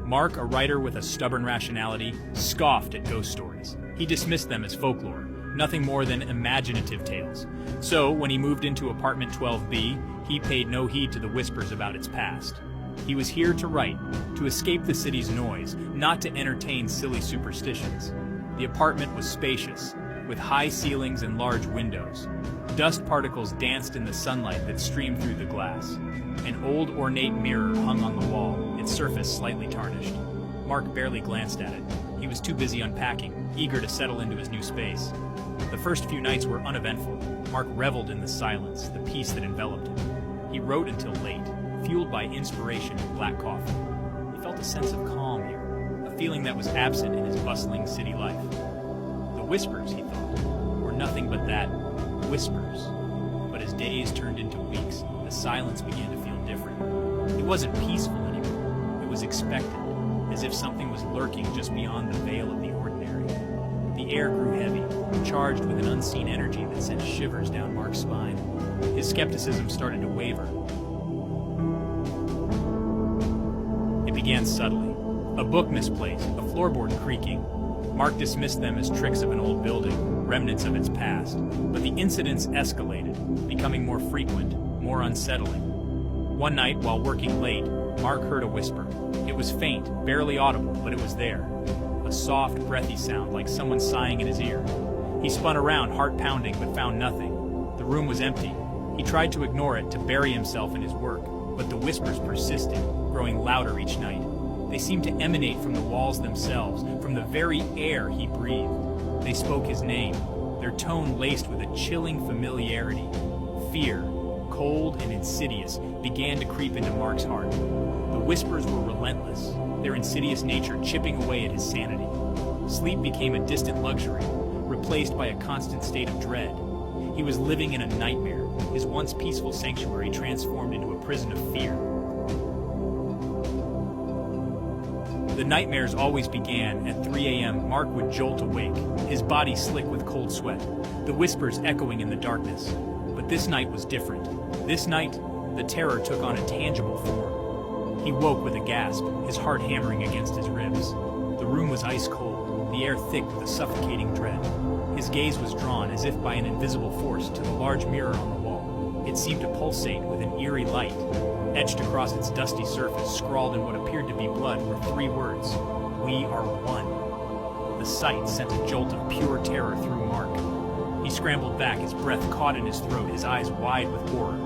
Mark, a writer with a stubborn rationality, scoffed at ghost stories. He dismissed them as folklore, nothing more than imaginative tales. So, when he moved into apartment 12B, he paid no heed to the whispers about its past. He was here to write, to escape the city's noise, not to entertain silly superstitions. The apartment was spacious, with high ceilings and large windows. Dust particles danced in the sunlight that streamed through the glass. An old ornate mirror hung on the wall, its surface slightly tarnished. Mark barely glanced at it. He was too busy unpacking, eager to settle into his new space. The first few nights were uneventful. Mark reveled in the silence, the peace that enveloped him. He wrote until late, fueled by inspiration and black coffee. He felt a sense of calm here, a feeling that was absent in his bustling city life. The whispers, he thought, were nothing but that, whispers. But as days turned into weeks, the silence began to feel different. It wasn't peaceful anymore. It was expected, as if something was lurking just beyond the veil of the ordinary. The air grew heavy, charged with an unseen energy that sent shivers down Mark's spine. His skepticism started to waver. It began subtly. A book misplaced, a floorboard creaking. Mark dismissed them as tricks of an old building, remnants of its past. But the incidents escalated, becoming more frequent, more unsettling. One night, while working late, Mark heard a whisper. It was faint, barely audible, but it was there. A soft, breathy sound, like someone sighing in his ear. He spun around, heart pounding, but found nothing. The room was empty. He tried to ignore it, to bury himself in his work, but the whispers persisted, growing louder each night. They seemed to emanate from the walls themselves, from the very air he breathed. They spoke his name, their tone laced with a chilling familiarity. Fear, cold and insidious, began to creep into Mark's heart. The whispers were relentless, their insidious nature chipping away at his sanity. Sleep became a distant luxury, replaced by a constant state of dread. He was living in a nightmare, his once peaceful sanctuary transformed into a prison of fear. The nightmares always began at 3 a.m. Mark would jolt awake, his body slick with cold sweat, the whispers echoing in the darkness. But this night was different. This night, the terror took on a tangible form. He woke with a gasp, his heart hammering against his ribs. The room was ice cold, the air thick with a suffocating dread. His gaze was drawn, as if by an invisible force, to the large mirror on the wall. It seemed to pulsate with an eerie light. Etched across its dusty surface, scrawled in what appeared to be blood, were 3 words: "We are one." The sight sent a jolt of pure terror through Mark. He scrambled back, his breath caught in his throat, his eyes wide with horror.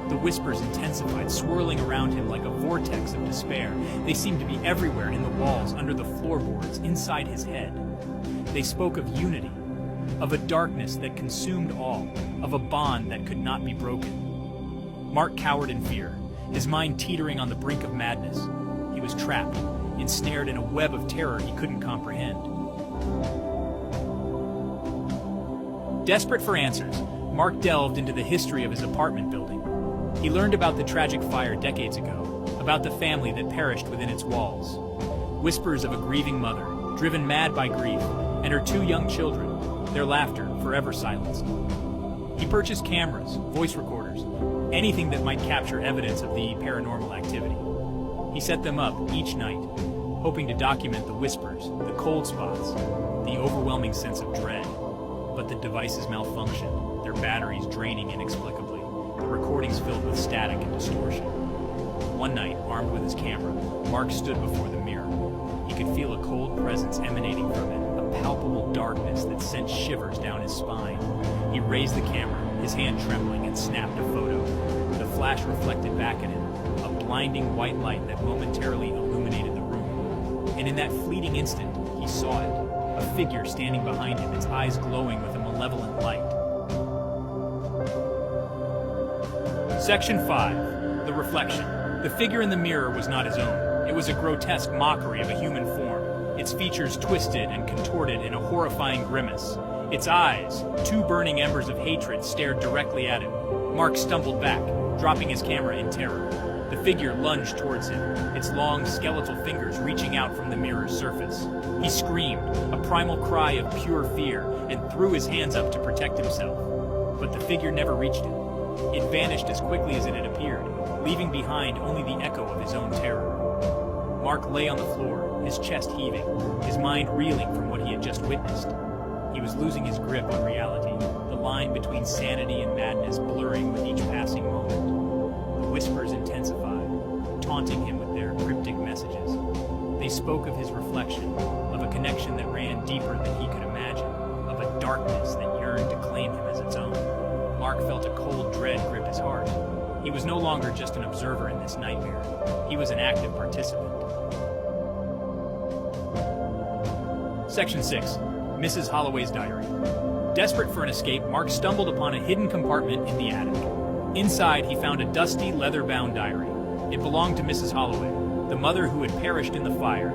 The whispers intensified, swirling around him like a vortex of despair. They seemed to be everywhere, in the walls, under the floorboards, inside his head. They spoke of unity, of a darkness that consumed all, of a bond that could not be broken. Mark cowered in fear, his mind teetering on the brink of madness. He was trapped, ensnared in a web of terror he couldn't comprehend. Desperate for answers, Mark delved into the history of his apartment building. He learned about the tragic fire decades ago, about the family that perished within its walls. Whispers of a grieving mother, driven mad by grief, and her 2 young children, their laughter forever silenced. He purchased cameras, voice recorders, anything that might capture evidence of the paranormal activity. He set them up each night, hoping to document the whispers, the cold spots, the overwhelming sense of dread. But the devices malfunctioned, their batteries draining inexplicably, the recordings filled with static and distortion. One night, armed with his camera, Mark stood before the mirror. He could feel a cold presence emanating from it, a palpable darkness that sent shivers down his spine. He raised the camera, his hand trembling, and snapped a photo. The flash reflected back at him, a blinding white light that momentarily illuminated the room. And in that fleeting instant, he saw it, a figure standing behind him, its eyes glowing with a malevolent light. Section 5. The Reflection. The figure in the mirror was not his own. It was a grotesque mockery of a human form, its features twisted and contorted in a horrifying grimace. Its eyes, 2 burning embers of hatred, stared directly at him. Mark stumbled back, dropping his camera in terror. The figure lunged towards him, its long, skeletal fingers reaching out from the mirror's surface. He screamed, a primal cry of pure fear, and threw his hands up to protect himself. But the figure never reached him. It vanished as quickly as it had appeared, leaving behind only the echo of his own terror. Mark lay on the floor, his chest heaving, his mind reeling from what he had just witnessed. He was losing his grip on reality, the line between sanity and madness blurring with each passing moment. The whispers intensified, taunting him with their cryptic messages. They spoke of his reflection, of a connection that ran deeper than he could imagine, of a darkness that yearned to claim him as its own. Mark felt a cold dread grip his heart. He was no longer just an observer in this nightmare. He was an active participant. Section 6. Mrs. Holloway's Diary. Desperate for an escape, Mark stumbled upon a hidden compartment in the attic. Inside, he found a dusty, leather-bound diary. It belonged to Mrs. Holloway, the mother who had perished in the fire.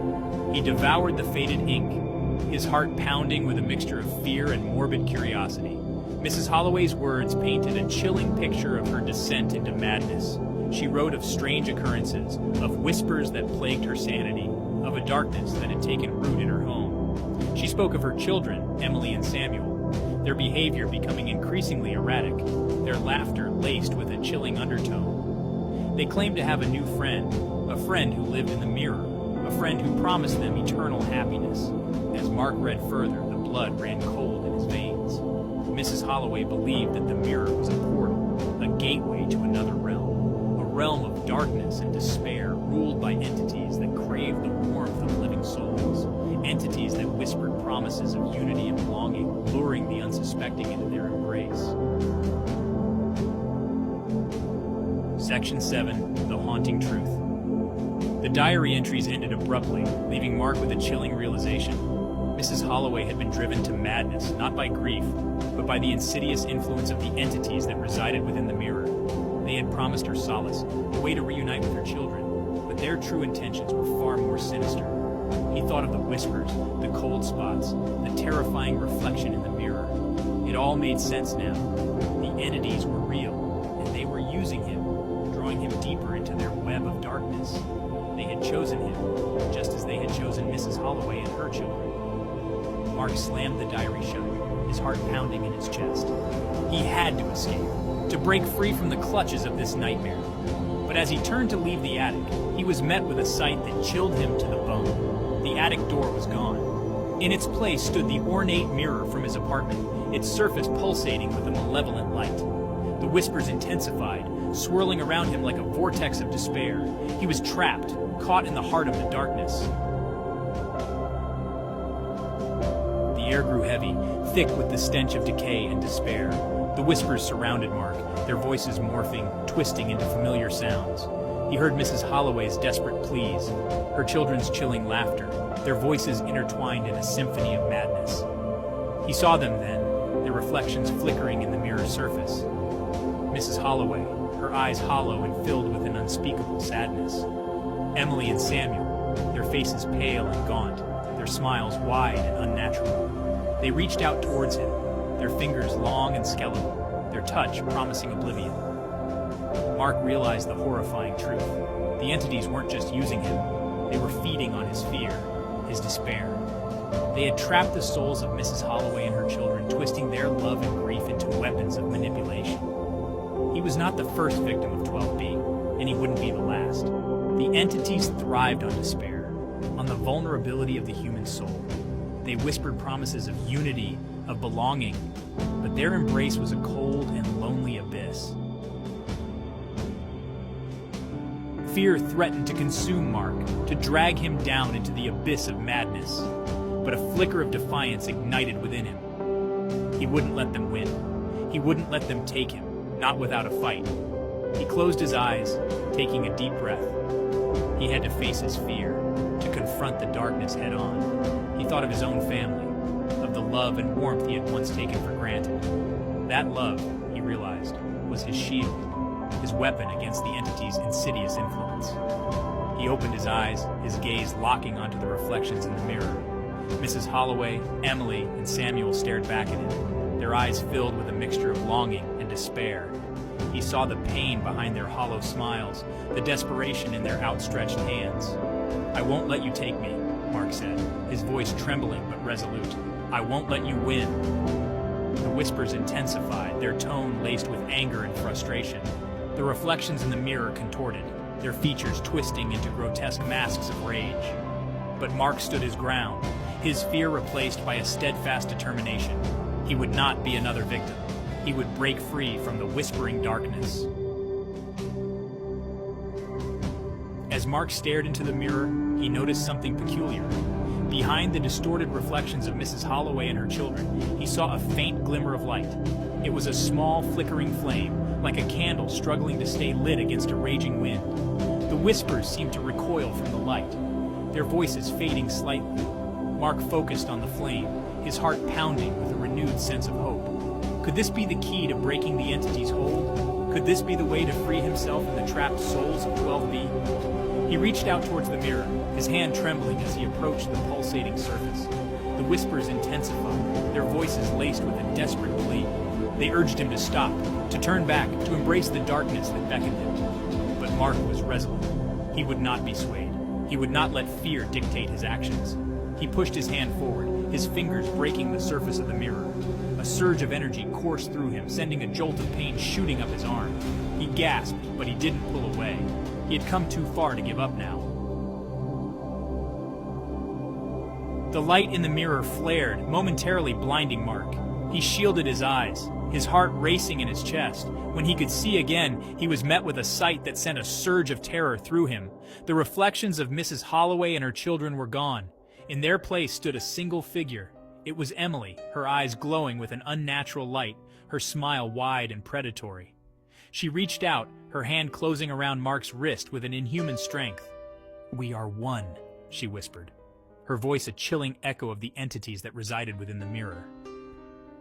He devoured the faded ink, his heart pounding with a mixture of fear and morbid curiosity. Mrs. Holloway's words painted a chilling picture of her descent into madness. She wrote of strange occurrences, of whispers that plagued her sanity, of a darkness that had taken root in her home. She spoke of her children, Emily and Samuel, their behavior becoming increasingly erratic, their laughter laced with a chilling undertone. They claimed to have a new friend, a friend who lived in the mirror, a friend who promised them eternal happiness. As Mark read further, the blood ran cold in his veins. Mrs. Holloway believed that the mirror was a portal, a gateway to another realm, a realm of darkness and despair ruled by entities that craved the warmth of living souls, entities that whispered promises of unity and belonging, luring the unsuspecting into their embrace. Section 7. The Haunting Truth. The diary entries ended abruptly, leaving Mark with a chilling realization. Mrs. Holloway had been driven to madness, not by grief, but by the insidious influence of the entities that resided within the mirror. They had promised her solace, a way to reunite with her children, but their true intentions were far more sinister. He thought of the whispers, the cold spots, the terrifying reflection in the mirror. It all made sense now. The entities were real, and they were using him, drawing him deeper into their web of darkness. They had chosen him, just as they had chosen Mrs. Holloway and her children. Mark slammed the diary shut, his heart pounding in his chest. He had to escape, to break free from the clutches of this nightmare. But as he turned to leave the attic, he was met with a sight that chilled him to the bone. The attic door was gone. In its place stood the ornate mirror from his apartment, its surface pulsating with a malevolent light. The whispers intensified, swirling around him like a vortex of despair. He was trapped, caught in the heart of the darkness. The air grew heavy, thick with the stench of decay and despair. The whispers surrounded Mark, their voices morphing, twisting into familiar sounds. He heard Mrs. Holloway's desperate pleas, her children's chilling laughter, their voices intertwined in a symphony of madness. He saw them then, their reflections flickering in the mirror's surface. Mrs. Holloway, her eyes hollow and filled with an unspeakable sadness. Emily and Samuel, their faces pale and gaunt, their smiles wide and unnatural. They reached out towards him, their fingers long and skeletal, their touch promising oblivion. Mark realized the horrifying truth. The entities weren't just using him, they were feeding on his fear, his despair. They had trapped the souls of Mrs. Holloway and her children, twisting their love and grief into weapons of manipulation. He was not the first victim of 12B, and he wouldn't be the last. The entities thrived on despair, on the vulnerability of the human soul. They whispered promises of unity, of belonging, but their embrace was a cold and lonely abyss. Fear threatened to consume Mark, to drag him down into the abyss of madness, but a flicker of defiance ignited within him. He wouldn't let them win. He wouldn't let them take him, not without a fight. He closed his eyes, taking a deep breath. He had to face his fear, to confront the darkness head-on. He thought of his own family, of the love and warmth he had once taken for granted. That love, he realized, was his shield, his weapon against the entity's insidious influence. He opened his eyes, his gaze locking onto the reflections in the mirror. Mrs. Holloway, Emily, and Samuel stared back at him, their eyes filled with a mixture of longing and despair. He saw the pain behind their hollow smiles, the desperation in their outstretched hands. "I won't let you take me," Mark said, his voice trembling but resolute. "I won't let you win." The whispers intensified, their tone laced with anger and frustration. The reflections in the mirror contorted, their features twisting into grotesque masks of rage. But Mark stood his ground, his fear replaced by a steadfast determination. He would not be another victim. He would break free from the whispering darkness. As Mark stared into the mirror, he noticed something peculiar. Behind the distorted reflections of Mrs. Holloway and her children, he saw a faint glimmer of light. It was a small, flickering flame, like a candle struggling to stay lit against a raging wind. The whispers seemed to recoil from the light, their voices fading slightly. Mark focused on the flame, his heart pounding with a renewed sense of hope. Could this be the key to breaking the entity's hold? Could this be the way to free himself from the trapped souls of 12B? He reached out towards the mirror, his hand trembling as he approached the pulsating surface. The whispers intensified, their voices laced with a desperate plea. They urged him to stop, to turn back, to embrace the darkness that beckoned him. But Mark was resolute. He would not be swayed. He would not let fear dictate his actions. He pushed his hand forward, his fingers breaking the surface of the mirror. A surge of energy coursed through him, sending a jolt of pain shooting up his arm. He gasped, but he didn't pull away. He had come too far to give up now. The light in the mirror flared, momentarily blinding Mark. He shielded his eyes, his heart racing in his chest. When he could see again, he was met with a sight that sent a surge of terror through him. The reflections of Mrs. Holloway and her children were gone. In their place stood a single figure. It was Emily, her eyes glowing with an unnatural light, her smile wide and predatory. She reached out, her hand closing around Mark's wrist with an inhuman strength. "We are one," she whispered, her voice a chilling echo of the entities that resided within the mirror.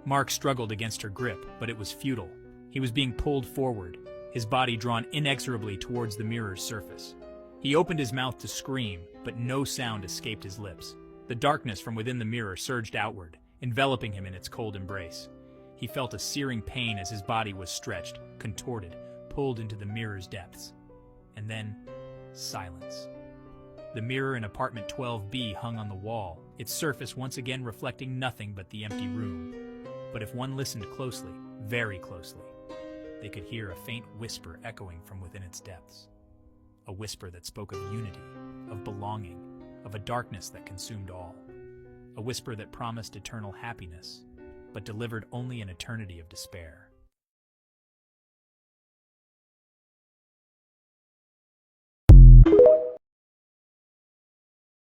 Mark struggled against her grip, but it was futile. He was being pulled forward, his body drawn inexorably towards the mirror's surface. He opened his mouth to scream, but no sound escaped his lips. The darkness from within the mirror surged outward, enveloping him in its cold embrace. He felt a searing pain as his body was stretched, contorted, pulled into the mirror's depths. And then, silence. The mirror in apartment 12B hung on the wall, its surface once again reflecting nothing but the empty room. But if one listened closely, very closely, they could hear a faint whisper echoing from within its depths. A whisper that spoke of unity, of belonging, of a darkness that consumed all. A whisper that promised eternal happiness, but delivered only an eternity of despair.